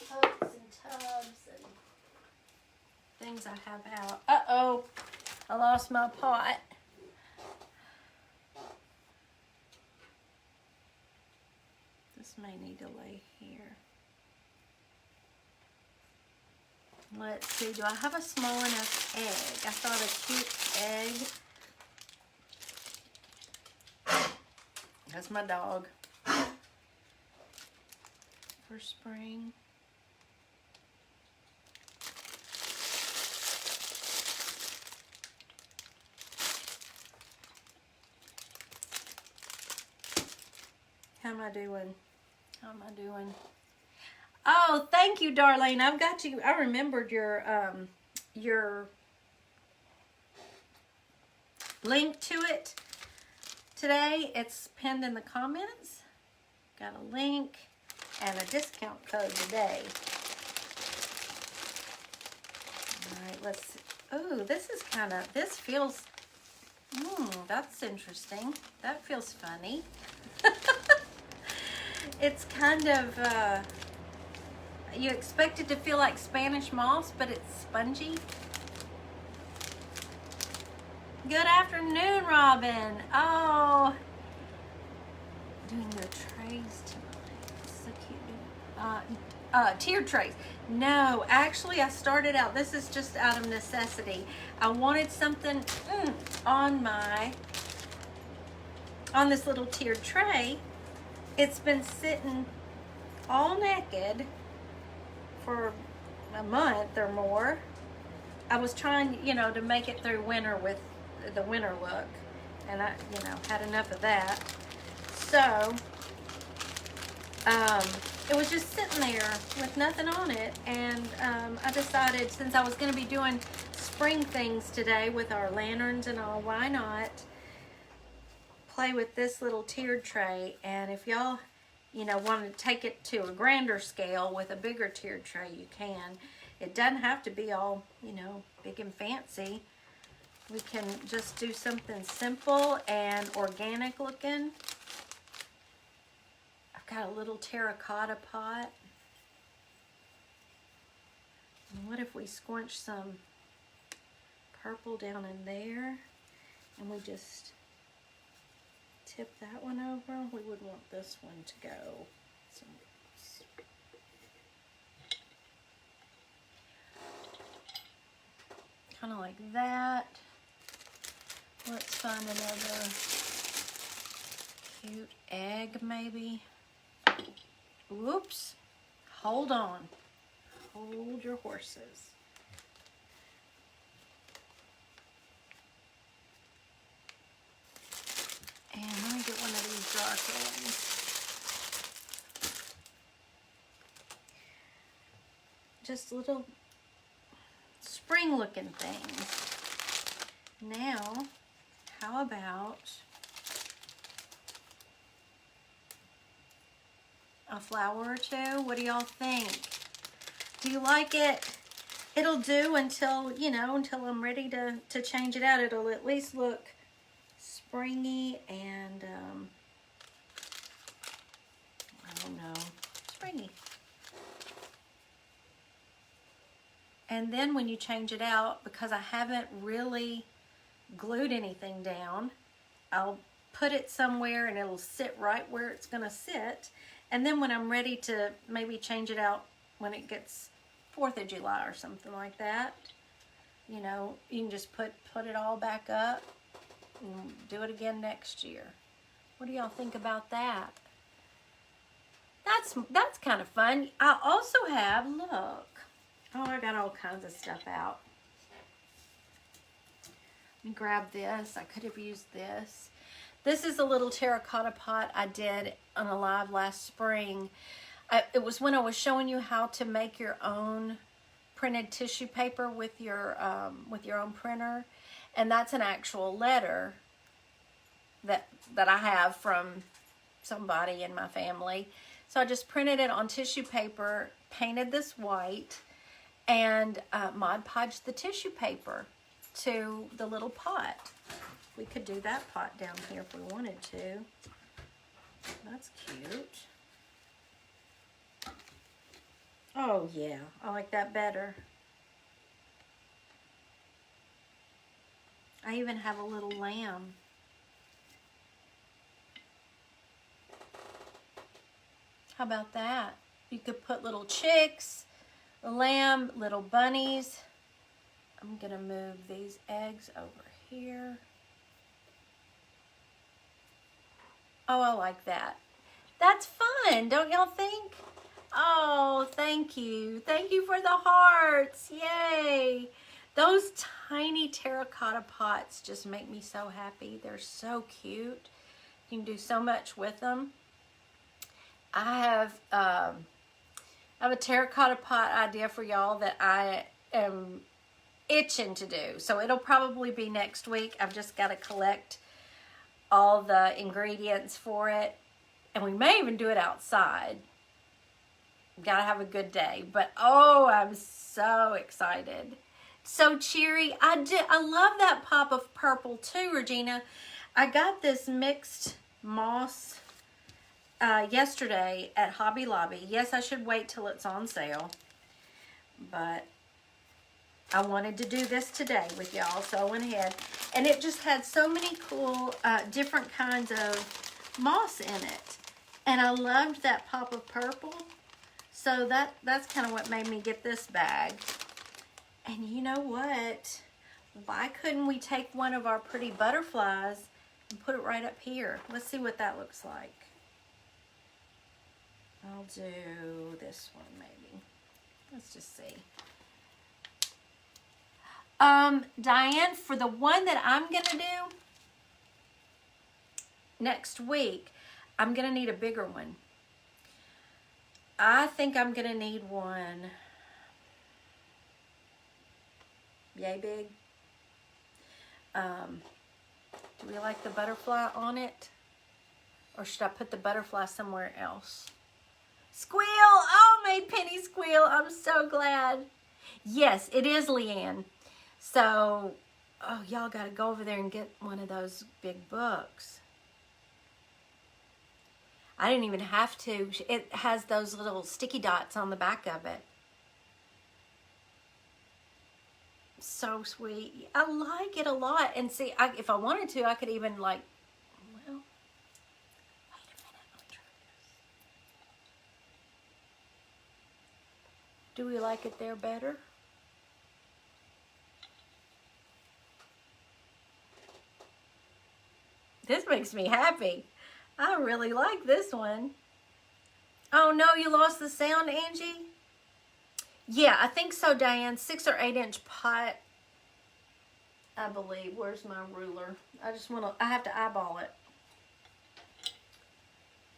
tubs and tubs and things I have out. Uh-oh, I lost my pot. This may need to lay here. Let's see, do I have a small enough egg? I thought a cute egg. That's my dog. For spring. How am I doing? How am I doing? Oh, thank you, Darlene. I've got you. I remembered your link to it today. It's pinned in the comments. Got a link and a discount code today. All right, let's see. Oh, this is this feels, that's interesting. That feels funny. It's kind of, you expect it to feel like Spanish moss, but it's spongy. Good afternoon, Robin. Oh, doing the trays tonight. So cute. Tiered trays. No, actually, I started out, this is just out of necessity. I wanted something on this little tiered tray. It's been sitting all naked for a month or more. I was trying, to make it through winter with the winter look, and I, had enough of that. So, it was just sitting there with nothing on it, and I decided, since I was going to be doing spring things today with our lanterns and all, why not play with this little tiered tray? And if y'all, want to take it to a grander scale with a bigger tiered tray, you can. It doesn't have to be all, big and fancy. We can just do something simple and organic looking. I've got a little terracotta pot. And what if we squinch some purple down in there, and we just tip that one over? We would want this one to go. Kind of like that. Let's find another cute egg, maybe. Whoops. Hold on. Hold your horses. And let me get one of these darker ones. Just little spring looking things. Now, how about a flower or two? What do y'all think? Do you like it? It'll do until, until I'm ready to change it out. It'll at least look springy and, I don't know, springy. And then when you change it out, because I haven't really glued anything down, I'll put it somewhere and it'll sit right where it's going to sit. And then when I'm ready to maybe change it out when it gets 4th of July or something like that, you can just put it all back up and do it again next year. What do y'all think about that? That's kind of fun. I also have, look. Oh, I got all kinds of stuff out. Let me grab this. I could have used this. This is a little terracotta pot I did on a live last spring. It was when I was showing you how to make your own printed tissue paper with your own printer, and that's an actual letter that I have from somebody in my family. So I just printed it on tissue paper, painted this white, and Mod Podged the tissue paper to the little pot. We could do that pot down here if we wanted to. That's cute. Oh yeah, I like that better. I even have a little lamb. How about that? You could put little chicks, a lamb, little bunnies. I'm gonna move these eggs over here. Oh, I like that. That's fun, don't y'all think? Oh, thank you. Thank you for the hearts. Yay. Those tiny terracotta pots just make me so happy. They're so cute. You can do so much with them. I have a terracotta pot idea for y'all that I am itching to do. So it'll probably be next week. I've just got to collect all the ingredients for it. And we may even do it outside. Gotta have a good day. But oh, I'm so excited. So cheery. I love that pop of purple too, Regina. I got this mixed moss yesterday at Hobby Lobby. Yes, I should wait till it's on sale. But I wanted to do this today with y'all, so I went ahead. And it just had so many cool different kinds of moss in it. And I loved that pop of purple. So that's kind of what made me get this bag. And you know what? Why couldn't we take one of our pretty butterflies and put it right up here? Let's see what that looks like. I'll do this one maybe. Let's just see. Diane, for the one that I'm going to do next week, I'm going to need a bigger one. I think I'm going to need one yay big. Do we like the butterfly on it? Or should I put the butterfly somewhere else? Squeal! Oh, made Penny squeal. I'm so glad. Yes, it is Leanne. So, oh, y'all got to go over there and get one of those big books. I didn't even have to. It has those little sticky dots on the back of it. So sweet. I like it a lot. And see, if I wanted to, I could even like, well, wait a minute. Let me try this. Do we like it there better? This makes me happy. I really like this one. Oh no, you lost the sound, Angie? Yeah, I think so, Diane. 6 or 8 inch pot, I believe. Where's my ruler? I have to eyeball it.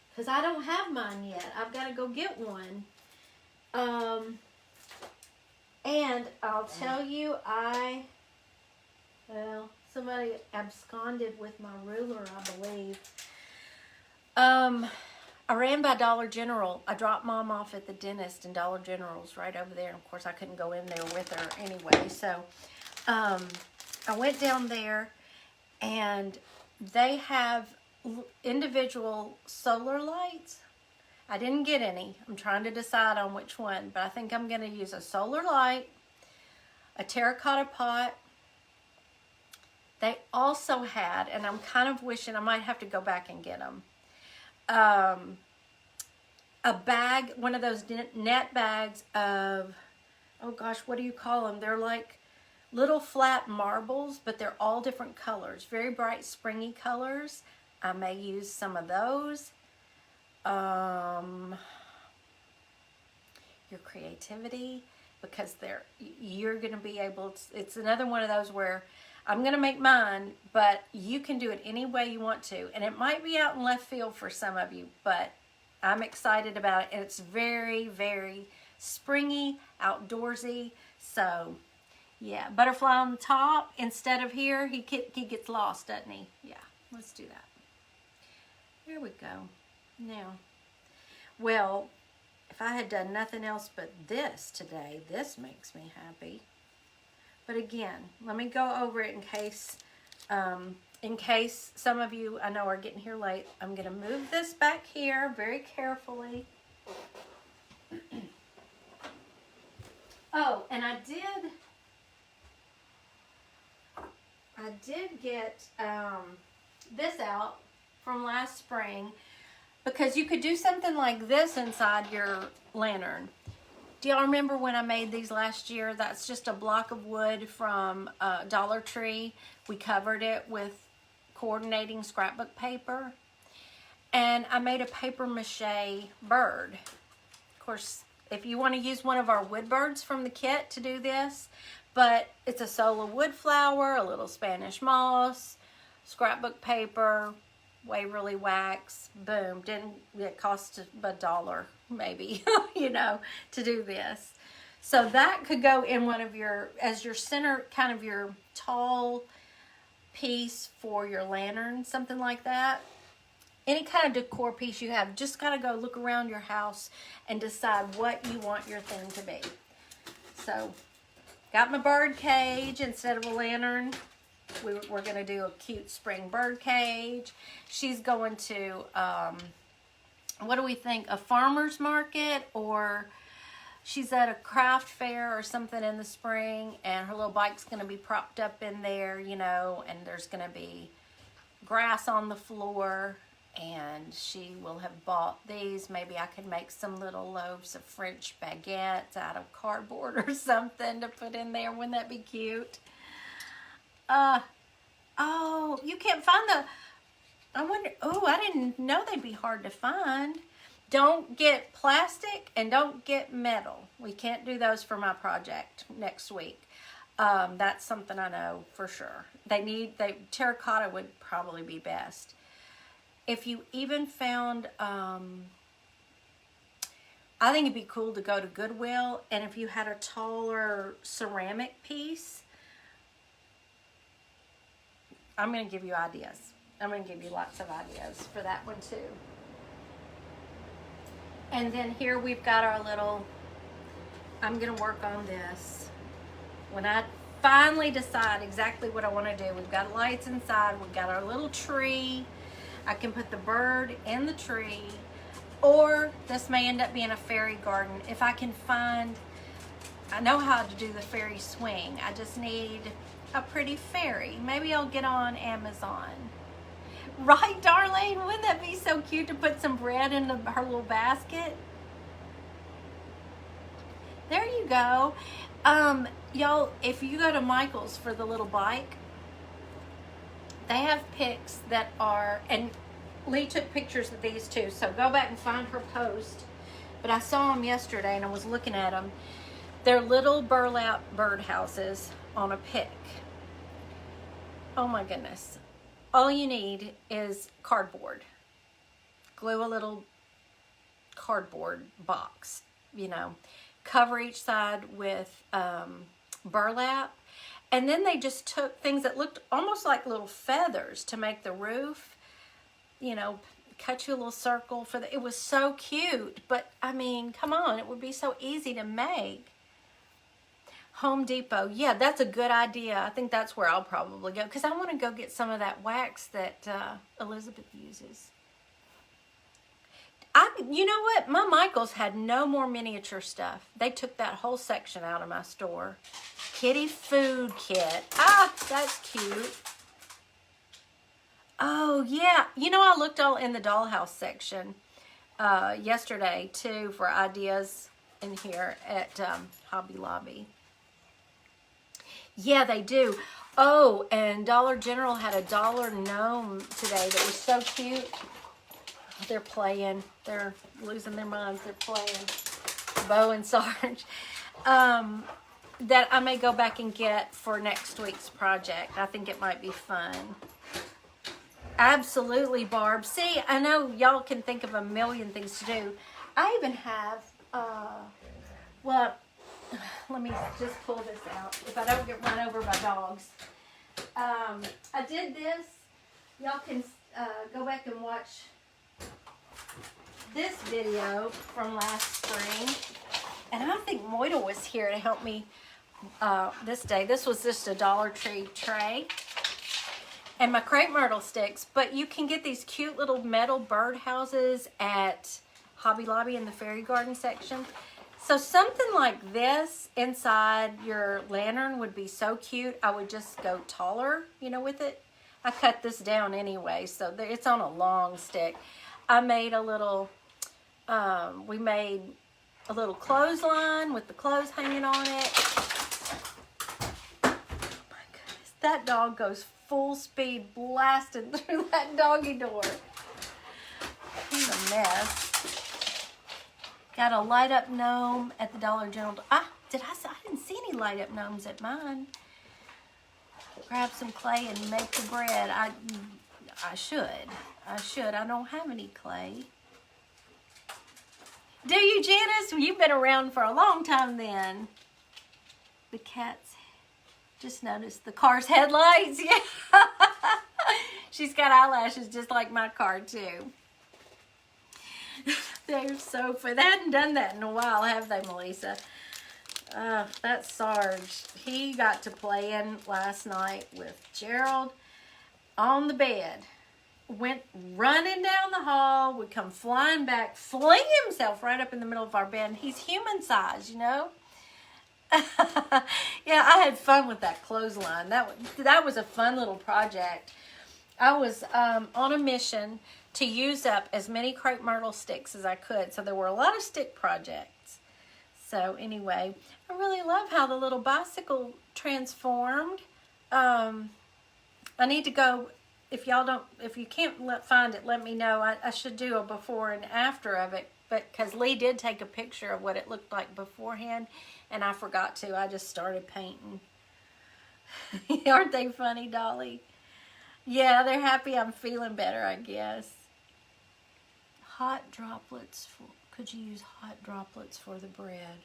Because I don't have mine yet. I've got to go get one. And I'll tell you, somebody absconded with my ruler, I believe. I ran by Dollar General. I dropped Mom off at the dentist, and Dollar General's right over there. And of course, I couldn't go in there with her anyway. So, I went down there, and they have individual solar lights. I didn't get any. I'm trying to decide on which one, but I think I'm going to use a solar light, a terracotta pot. They also had, and I'm kind of wishing I might have to go back and get them, a bag, one of those net bags of, oh gosh, what do you call them? They're like little flat marbles, but they're all different colors, very bright, springy colors. I may use some of those. Your creativity, because you're going to be able to, it's another one of those where I'm going to make mine, but you can do it any way you want to. And it might be out in left field for some of you, but I'm excited about it. And it's very, very springy, outdoorsy. So, yeah, butterfly on the top instead of here. He gets lost, doesn't he? Yeah, let's do that. There we go. Now, well, if I had done nothing else but this today, this makes me happy. But again, let me go over it in case some of you I know are getting here late. I'm going to move this back here very carefully. Oh, and I did get this out from last spring, because you could do something like this inside your lantern. Do y'all remember when I made these last year? That's just a block of wood from Dollar Tree. We covered it with coordinating scrapbook paper. And I made a paper mache bird. Of course, if you want to use one of our wood birds from the kit to do this, but it's a solar wood flower, a little Spanish moss, scrapbook paper, Waverly wax, boom. It cost $1 maybe, you know, to do this. So that could go in one of your, as your center, kind of your tall piece for your lantern, something like that. Any kind of decor piece you have, just gotta go look around your house and decide what you want your thing to be. So, got my bird cage instead of a lantern. We're gonna do a cute spring bird cage. She's going to, what do we think, a farmer's market, or she's at a craft fair or something in the spring, and her little bike's gonna be propped up in there, you know, and there's gonna be grass on the floor, and she will have bought these. Maybe I could make some little loaves of French baguettes out of cardboard or something to put in there. Wouldn't that be cute? Oh, you can't find the, I wonder, oh, I didn't know they'd be hard to find. Don't get plastic and don't get metal. We can't do those for my project next week. That's something I know for sure. Terracotta would probably be best. If you even found, I think it'd be cool to go to Goodwill, and if you had a taller ceramic piece, I'm going to give you ideas. I'm going to give you lots of ideas for that one too. And then here we've got our little, I'm going to work on this. When I finally decide exactly what I want to do, we've got lights inside, we've got our little tree. I can put the bird in the tree, or this may end up being a fairy garden. If I can find, I know how to do the fairy swing. I just need a pretty fairy. Maybe I'll get on Amazon. Right, Darlene? Wouldn't that be so cute to put some bread in her little basket? There you go. Y'all, if you go to Michael's for the little bike, they have pics that are, and Lee took pictures of these too, so go back and find her post. But I saw them yesterday and I was looking at them. They're little burlap birdhouses on a pick. Oh my goodness. All you need is cardboard. Glue a little cardboard box, you know. Cover each side with burlap. And then they just took things that looked almost like little feathers to make the roof. You know, cut you a little circle for the, it was so cute. But I mean, come on, it would be so easy to make. Home Depot, yeah, that's a good idea. I think that's where I'll probably go, because I want to go get some of that wax that Elizabeth uses. You know what? My Michaels had no more miniature stuff. They took that whole section out of my store. Kitty food kit. Ah, that's cute. Oh, yeah. You know, I looked all in the dollhouse section yesterday, too, for ideas in here at Hobby Lobby. Yeah, they do. Oh, and Dollar General had a dollar gnome today that was so cute. They're playing. They're losing their minds. They're playing. Bo and Sarge. That I may go back and get for next week's project. I think it might be fun. Absolutely, Barb. See, I know y'all can think of a million things to do. I even have, well, let me just pull this out if I don't get run over by dogs. I did this. Y'all can go back and watch this video from last spring. And I think Moida was here to help me this day. This was just a Dollar Tree tray. And my crepe myrtle sticks. But you can get these cute little metal bird houses at Hobby Lobby in the fairy garden section. So something like this inside your lantern would be so cute. I would just go taller, you know, with it. I cut this down anyway, so it's on a long stick. I made a little, we made a little clothesline with the clothes hanging on it. Oh my goodness, that dog goes full speed blasting through that doggy door. He's a mess. Got a light up gnome at the Dollar General. I didn't see any light up gnomes at mine. Grab some clay and make the bread. I should. I don't have any clay. Do you, Janice? You've been around for a long time then. The cat's just noticed the car's headlights. Yeah. She's got eyelashes just like my car too. They're so fun. They hadn't done that in a while, have they, Melissa? That's Sarge. He got to playing last night with Gerald on the bed. Went running down the hall, would come flying back, fling himself right up in the middle of our bed. And he's human size, you know. Yeah, I had fun with that clothesline. That was a fun little project. I was on a mission to use up as many crepe myrtle sticks as I could. So there were a lot of stick projects. So anyway, I really love how the little bicycle transformed. I need to go. If you can't find it, let me know. I should do a before and after of it, but because Lee did take a picture of what it looked like beforehand, and I forgot to. I just started painting. Aren't they funny, Dolly? Yeah, they're happy I'm feeling better, I guess. Hot droplets. Could you use hot droplets for the bread?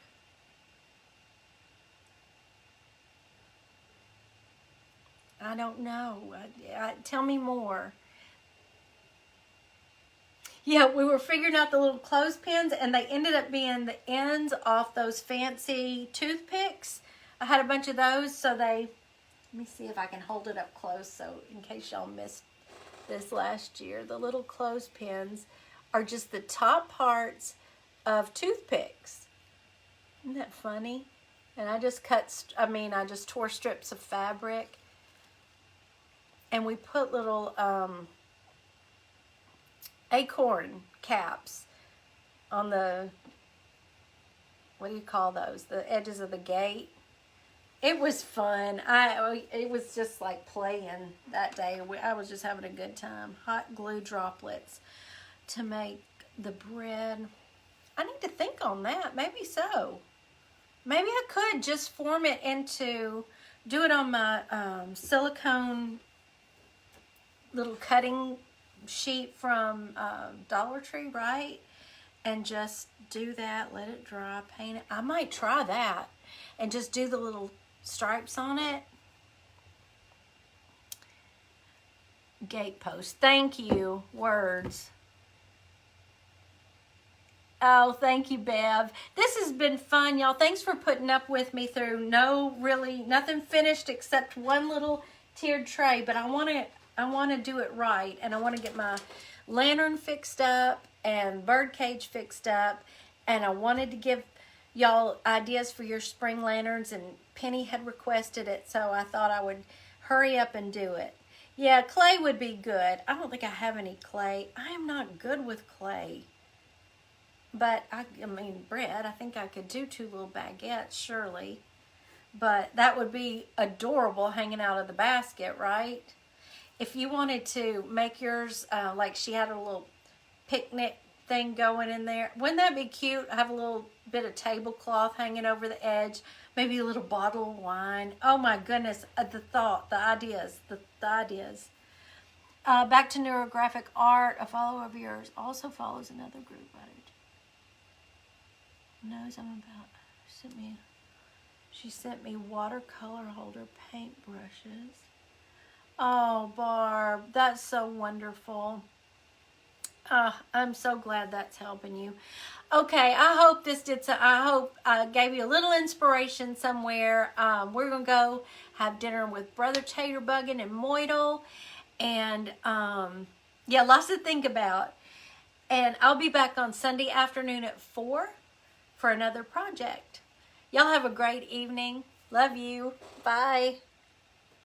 I don't know. Tell me more. Yeah, we were figuring out the little clothespins, and they ended up being the ends off those fancy toothpicks. I had a bunch of those, so let me see if I can hold it up close, so in case y'all missed this last year. The little clothespins are just the top parts of toothpicks. Isn't that funny? And I just tore strips of fabric. And we put little acorn caps on the, what do you call those? The edges of the gate. It was fun. It was just like playing that day. I was just having a good time. Hot glue droplets to make the bread. I need to think on that. Maybe so. Maybe I could just form it do it on my silicone little cutting sheet from Dollar Tree, right? And just do that, let it dry, paint it. I might try that and just do the little stripes on it. Gate post. Thank you. Words. Oh, thank you, Bev. This has been fun, y'all. Thanks for putting up with me through nothing finished except one little tiered tray, but I want to do it right, and I want to get my lantern fixed up and bird cage fixed up, and I wanted to give y'all ideas for your spring lanterns, and Penny had requested it, so I thought I would hurry up and do it. Yeah, clay would be good. I don't think I have any clay. I am not good with clay. But, bread, I think I could do 2 little baguettes, surely. But that would be adorable hanging out of the basket, right? If you wanted to make yours, like she had a little picnic thing going in there, wouldn't that be cute? Have a little bit of tablecloth hanging over the edge, maybe a little bottle of wine. Oh my goodness, the ideas. Back to neurographic art. A follower of yours also follows another group. Knows I'm about. She sent me watercolor holder paintbrushes. Oh, Barb, that's so wonderful. I'm so glad that's helping you. Okay, I hope I hope I gave you a little inspiration somewhere. We're gonna go have dinner with Brother Taterbuggin and Moidle, and yeah, lots to think about. And I'll be back on Sunday afternoon at 4 for another project. Y'all have a great evening. Love you. Bye.